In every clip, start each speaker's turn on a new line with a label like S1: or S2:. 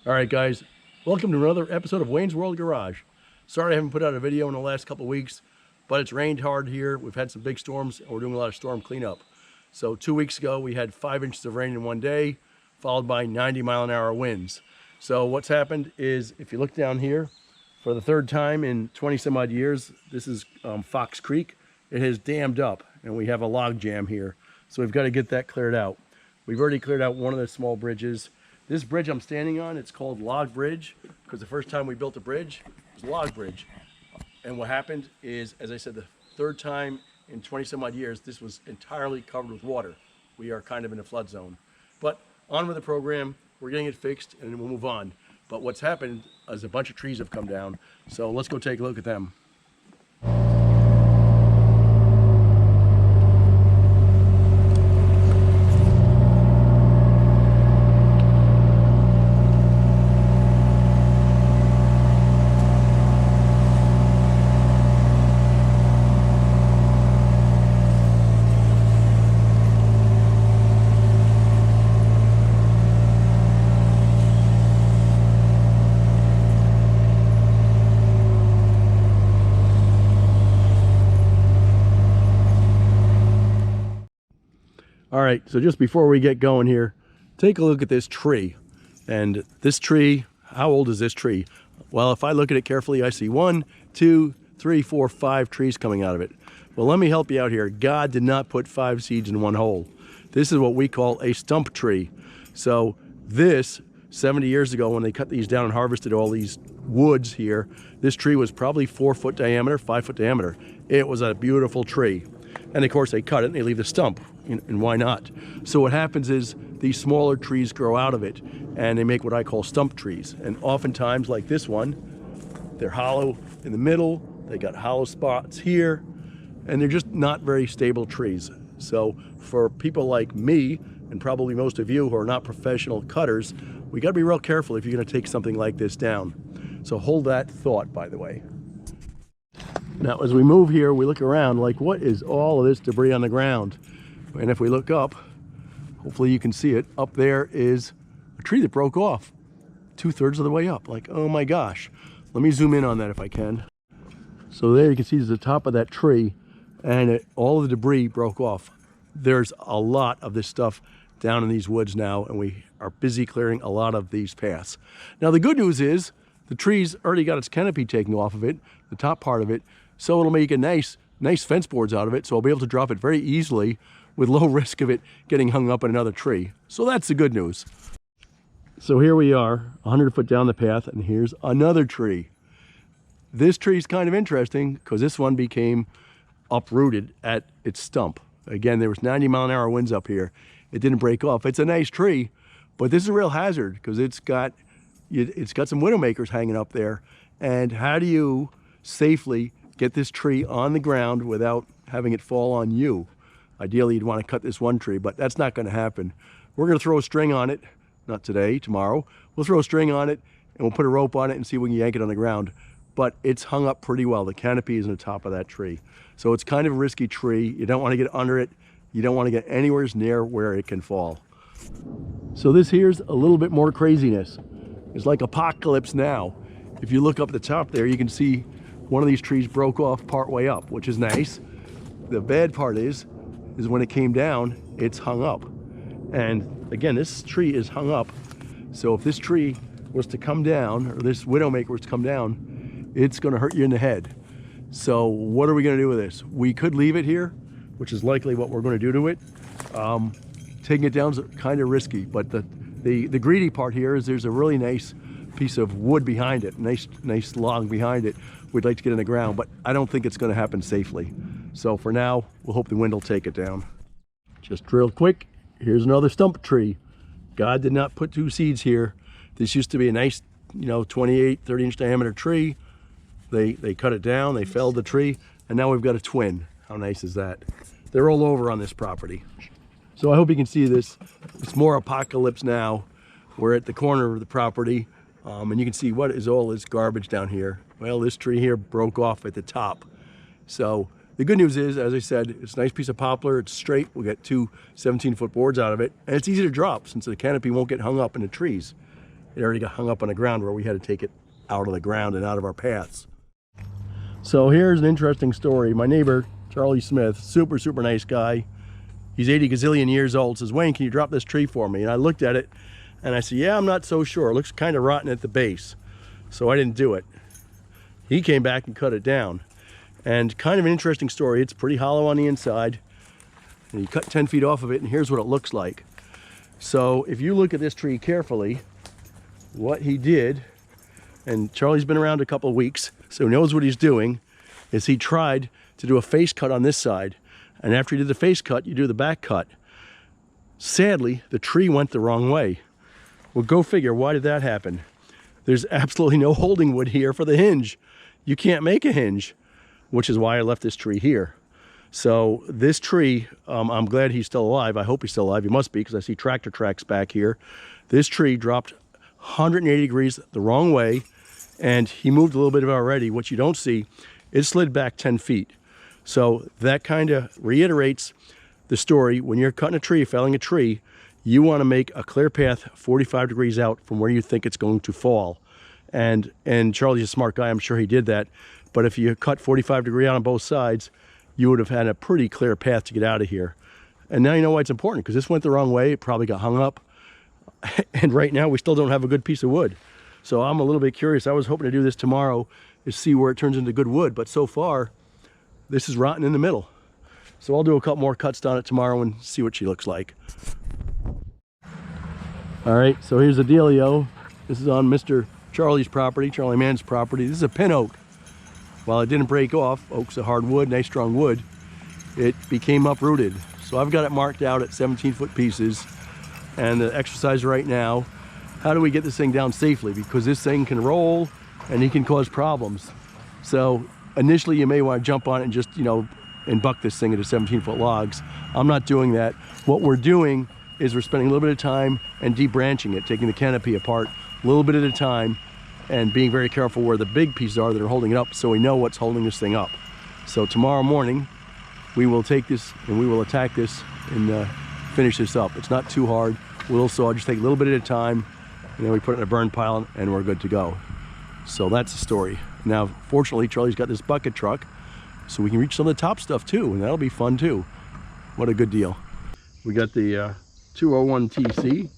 S1: All right, guys, welcome to another episode of Wayne's World Garage. Sorry I haven't put out a video in the last couple of weeks, but it's rained hard here. We've had some big storms, and we're doing a lot of storm cleanup. So 2 weeks ago, we had 5 inches of rain in one day, followed by 90-mile-an-hour winds. So what's happened is, if you look down here, for the third time in 20-some-odd years, this is Fox Creek. It has dammed up, and we have a log jam here. So we've got to get that cleared out. We've already cleared out one of the small bridges. This bridge I'm standing on, it's called Log Bridge, because the first time we built a bridge was Log Bridge. And what happened is, as I said, the third time in 20-some-odd years, this was entirely covered with water. We are kind of in a flood zone. But on with the program, we're getting it fixed, and then we'll move on. But what's happened is a bunch of trees have come down. So let's go take a look at them. All right, so just before we get going here, take a look at this tree. And this tree, how old is this tree? Well, if I look at it carefully, I see 1, 2, 3, 4, 5 trees coming out of it. Well, let me help you out here. God did not put 5 seeds in one hole. This is what we call a stump tree. So this, 70 years ago, when they cut these down and harvested all these woods here, this tree was probably 4-foot diameter, 5-foot diameter. It was a beautiful tree. And of course they cut it and they leave the stump, and why not? So what happens is these smaller trees grow out of it and they make what I call stump trees. And oftentimes, like this one, they're hollow in the middle, they got hollow spots here, and they're just not very stable trees. So for people like me, and probably most of you who are not professional cutters, we gotta be real careful if you're gonna take something like this down. So hold that thought, by the way. Now, as we move here, we look around like, what is all of this debris on the ground? And if we look up, hopefully you can see it, up there is a tree that broke off 2/3 of the way up. Like, oh my gosh. Let me zoom in on that if I can. So there you can see the top of that tree, and all of the debris broke off. There's a lot of this stuff down in these woods now, and we are busy clearing a lot of these paths. Now, the good news is the tree's already got its canopy taken off of it, the top part of it, so it'll make a nice fence boards out of it, so I'll be able to drop it very easily with low risk of it getting hung up in another tree. So that's the good news. So here we are, 100 foot down the path, and here's another tree. This tree's kind of interesting because this one became uprooted at its stump. Again, there was 90-mile-an-hour winds up here. It didn't break off. It's a nice tree, but this is a real hazard because it's got some widowmakers hanging up there. And how do you safely get this tree on the ground without having it fall on you? Ideally, you'd want to cut this one tree, but that's not going to happen. We're going to throw a string on it, not today, tomorrow. We'll throw a string on it and we'll put a rope on it and see if we can yank it on the ground. But it's hung up pretty well. The canopy is on the top of that tree. So it's kind of a risky tree. You don't want to get under it. You don't want to get anywhere near where it can fall. So this here's a little bit more craziness. It's like apocalypse now. If you look up at the top there, you can see one of these trees broke off part way up, which is nice. The bad part is when it came down, it's hung up. And again, this tree is hung up. So if this tree was to come down, or this widowmaker was to come down, it's gonna hurt you in the head. So what are we gonna do with this? We could leave it here, which is likely what we're gonna do to it. Taking it down is kind of risky, but the greedy part here is there's a really nice piece of wood behind it, nice log behind it. We'd like to get in the ground, but I don't think it's going to happen safely. So for now, we'll hope the wind will take it down. Just real quick, here's another stump tree. God did not put 2 seeds here. This used to be a nice, 28, 30-inch diameter tree. They cut it down, they felled the tree, and now we've got a twin. How nice is that? They're all over on this property. So I hope you can see this. It's more apocalypse now. We're at the corner of the property, and you can see what is all this garbage down here. Well, this tree here broke off at the top. So the good news is, as I said, it's a nice piece of poplar. It's straight. We'll get 2 17-foot boards out of it, and it's easy to drop since the canopy won't get hung up in the trees. it already got hung up on the ground where we had to take it out of the ground and out of our paths. So here's an interesting story. My neighbor, Charlie Smith, super nice guy. He's 80 gazillion years old, says, Wayne, can you drop this tree for me? And I looked at it and I said, yeah, I'm not so sure. It looks kind of rotten at the base. So I didn't do it. He came back and cut it down. And kind of an interesting story. It's pretty hollow on the inside. And he cut 10 feet off of it, and here's what it looks like. So if you look at this tree carefully, what he did, and Charlie's been around a couple of weeks, so he knows what he's doing, is he tried to do a face cut on this side. And after he did the face cut, you do the back cut. Sadly, the tree went the wrong way. Well, go figure, why did that happen? There's absolutely no holding wood here for the hinge. You can't make a hinge, which is why I left this tree here. So this tree, I'm glad he's still alive. I hope he's still alive. He must be, because I see tractor tracks back here. This tree dropped 180 degrees the wrong way, and he moved a little bit of it already. What you don't see, it slid back 10 feet. So that kind of reiterates the story. When you're cutting a tree, felling a tree, you want to make a clear path 45 degrees out from where you think it's going to fall. And Charlie's a smart guy. I'm sure he did that. But if you cut 45 degree out on both sides, you would have had a pretty clear path to get out of here. And now you know why it's important, because this went the wrong way. It probably got hung up. And right now we still don't have a good piece of wood. So I'm a little bit curious. I was hoping to do this tomorrow to see where it turns into good wood. But so far, this is rotten in the middle. So I'll do a couple more cuts on it tomorrow and see what she looks like. All right, so here's the dealio. This is on Mr. Charlie's property, Charlie Mann's property. This is a pin oak. While it didn't break off, oak's a hard wood, nice strong wood, it became uprooted. So I've got it marked out at 17-foot pieces. And the exercise right now, how do we get this thing down safely? Because this thing can roll and it can cause problems. So initially you may want to jump on it and just, and buck this thing into 17-foot logs. I'm not doing that. What we're doing is we're spending a little bit of time and debranching it, taking the canopy apart a little bit at a time, and being very careful where the big pieces are that are holding it up, so we know what's holding this thing up. So tomorrow morning, we will take this and we will attack this and finish this up. It's not too hard. We'll also just take a little bit at a time, and then we put it in a burn pile and we're good to go. So that's the story. Now, fortunately, Charlie's got this bucket truck, so we can reach some of the top stuff too, and that'll be fun too. What a good deal. We got the 201 TC.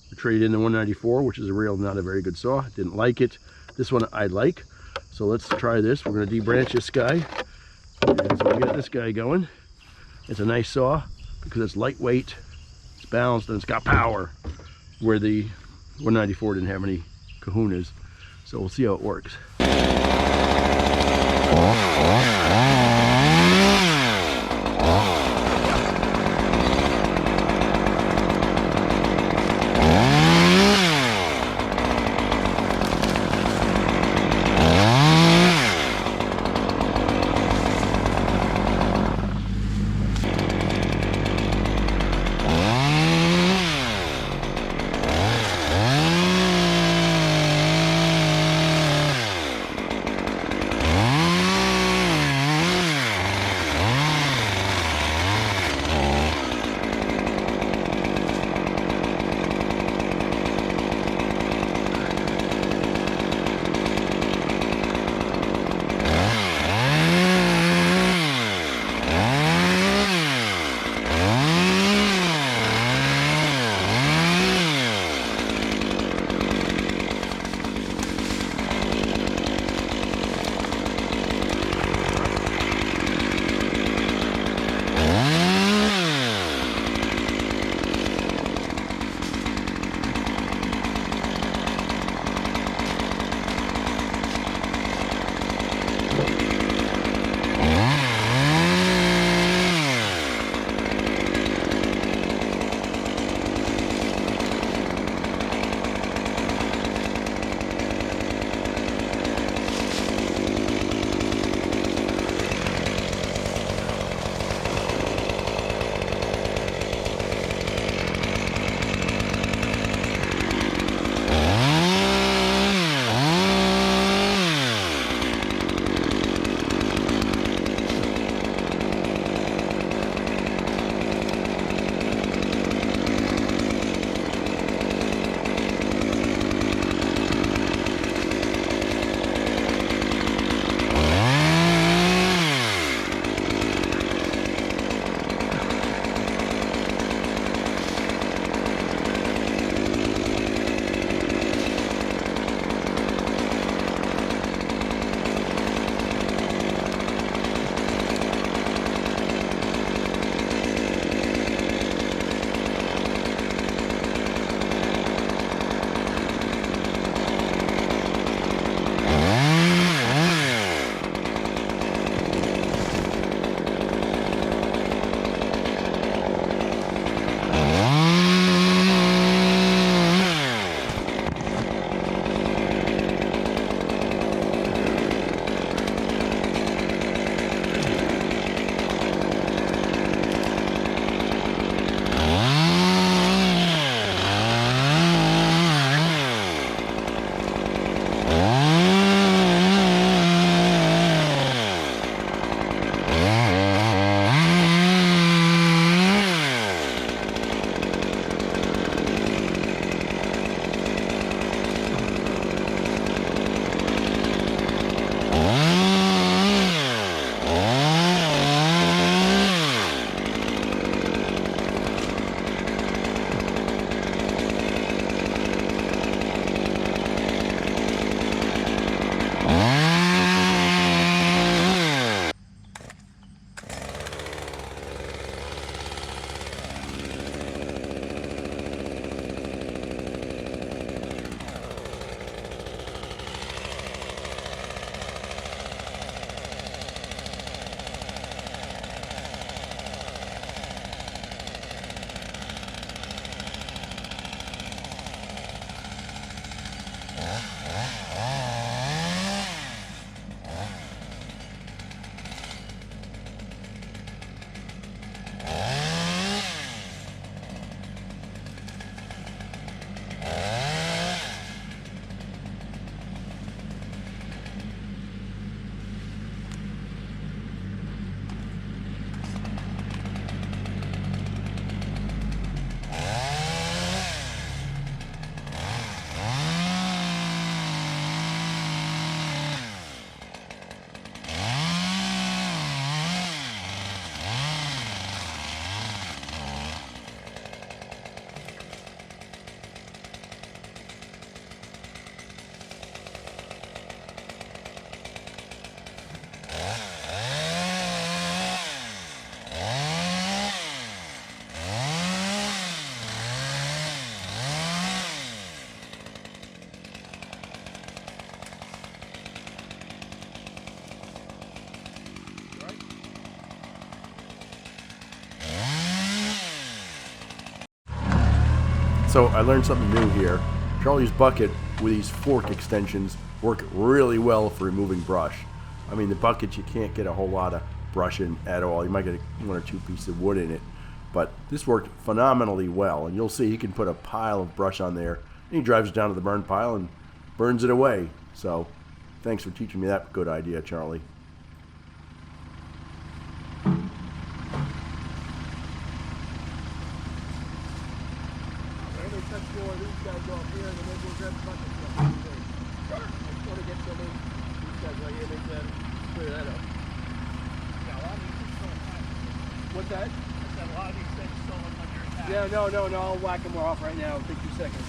S1: We traded in the 194, which is not a very good saw. Didn't like it. This one I like. So let's try this. We're going to debranch this guy. And so we got this guy going. It's a nice saw because it's lightweight, it's balanced, and it's got power, where the 194 didn't have any kahunas. So we'll see how it works. So I learned something new here. Charlie's bucket with these fork extensions work really well for removing brush. I mean, the buckets, you can't get a whole lot of brush in at all. You might get one or two pieces of wood in it. But this worked phenomenally well. And you'll see he can put a pile of brush on there. And he drives it down to the burn pile and burns it away. So thanks for teaching me that good idea, Charlie.
S2: What's that?
S3: I said a lot of these things still look like you're attacked.
S2: Yeah, no, I'll whack them off right now. It'll take 2 seconds.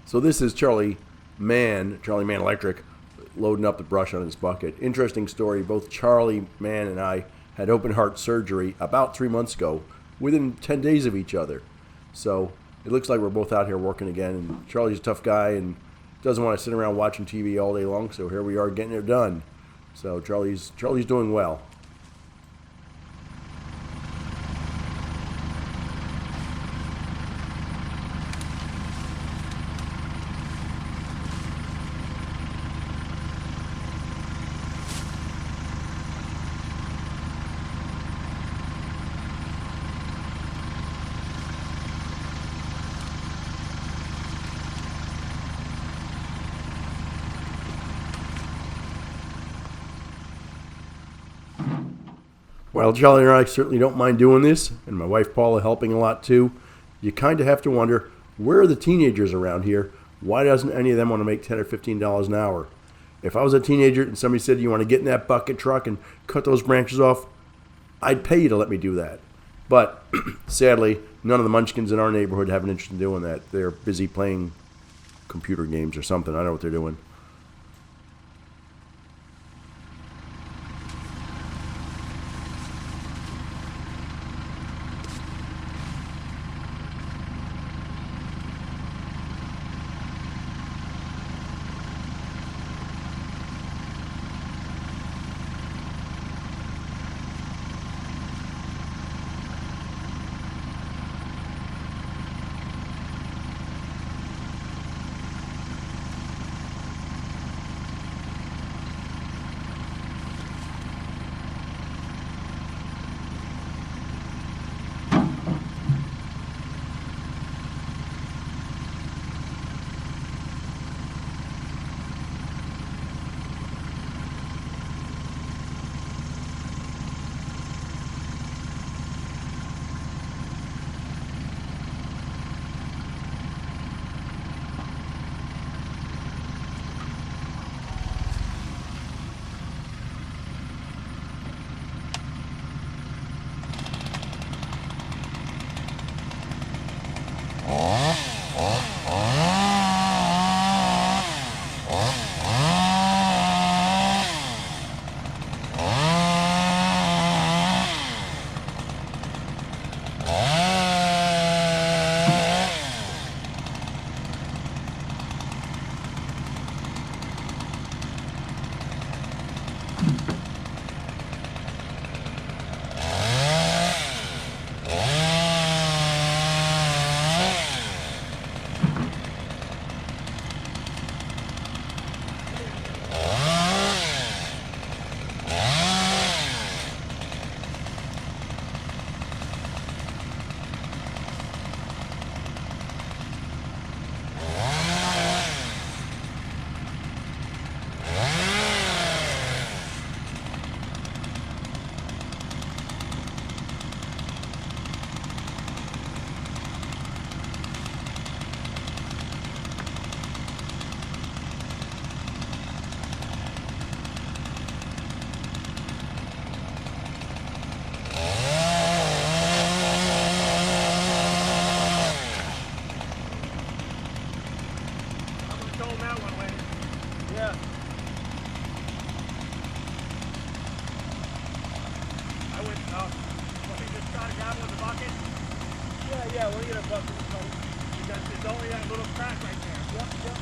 S1: So this is Charlie Man Electric, loading up the brush on his bucket. Interesting story. Both Charlie Man and I had open heart surgery about 3 months ago, within 10 days of each other. So it looks like we're both out here working again. And Charlie's a tough guy and doesn't want to sit around watching TV all day long. So here we are getting it done. So Charlie's doing well. Well, Charlie and I certainly don't mind doing this, and my wife Paula helping a lot too. You kind of have to wonder, where are the teenagers around here? Why doesn't any of them want to make $10 or $15 an hour? If I was a teenager and somebody said, you want to get in that bucket truck and cut those branches off, I'd pay you to let me do that. But sadly, none of the munchkins in our neighborhood have an interest in doing that. They're busy playing computer games or something. I don't know what they're doing.
S3: Let me just try to grab with the bucket.
S2: Yeah, we'll get a bucket.
S3: Because there's only that little crack right there.
S2: Yep.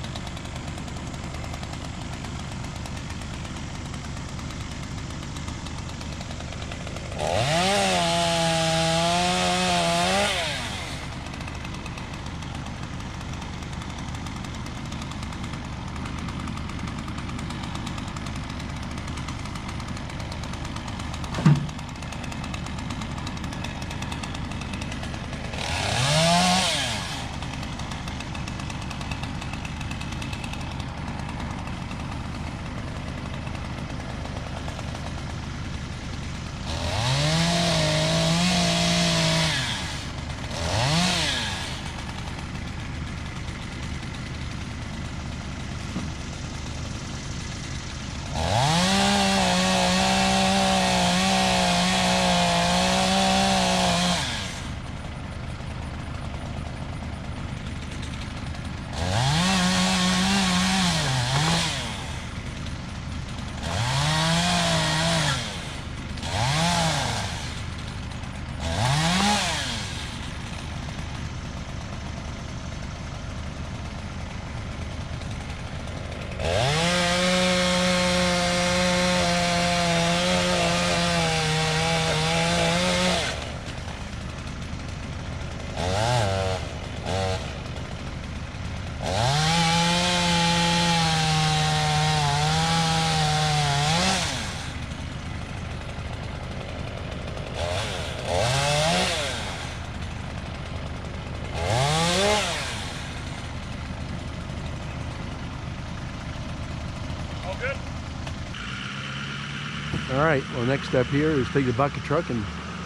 S1: All right, well, next step here is take the bucket truck and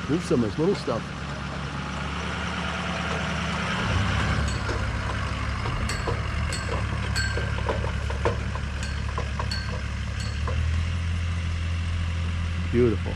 S1: move some of this little stuff. Beautiful.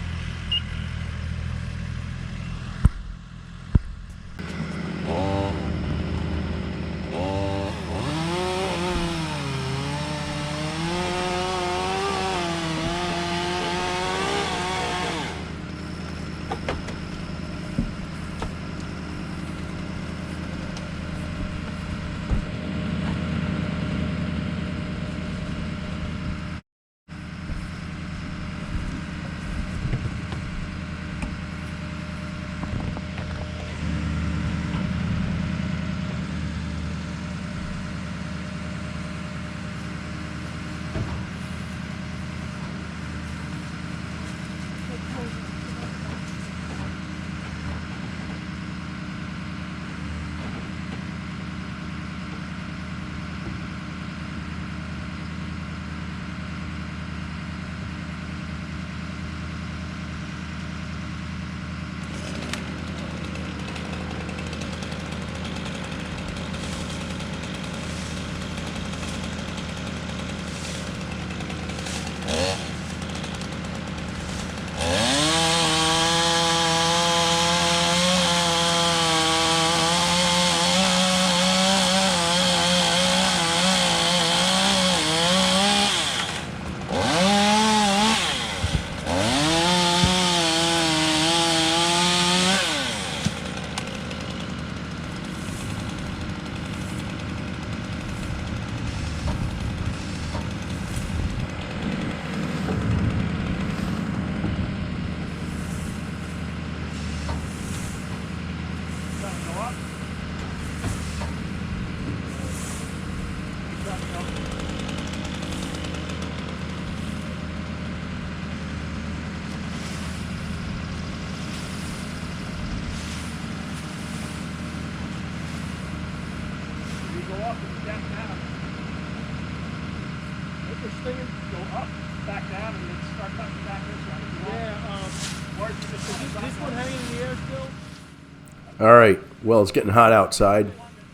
S2: Stinging?
S3: Go up, back down, and then start cutting back this way.
S2: Yeah,
S3: Or you can just
S2: is this one hanging in the air still?
S1: All right, well, it's getting hot outside,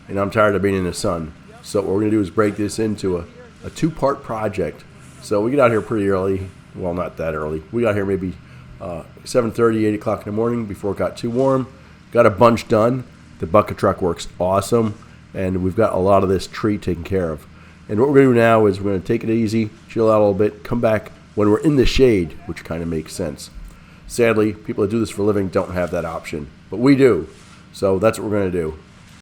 S1: and I'm tired of being in the sun. So what we're going to do is break this into a two-part project. So we get out here pretty early. Well, not that early. We got here maybe 7:30, 8 o'clock in the morning before it got too warm. Got a bunch done. The bucket truck works awesome, and we've got a lot of this tree taken care of. And what we're going to do now is we're going to take it easy, chill out a little bit, come back when we're in the shade, which kind of makes sense. Sadly, people that do this for a living don't have that option, but we do. So that's what we're going to do.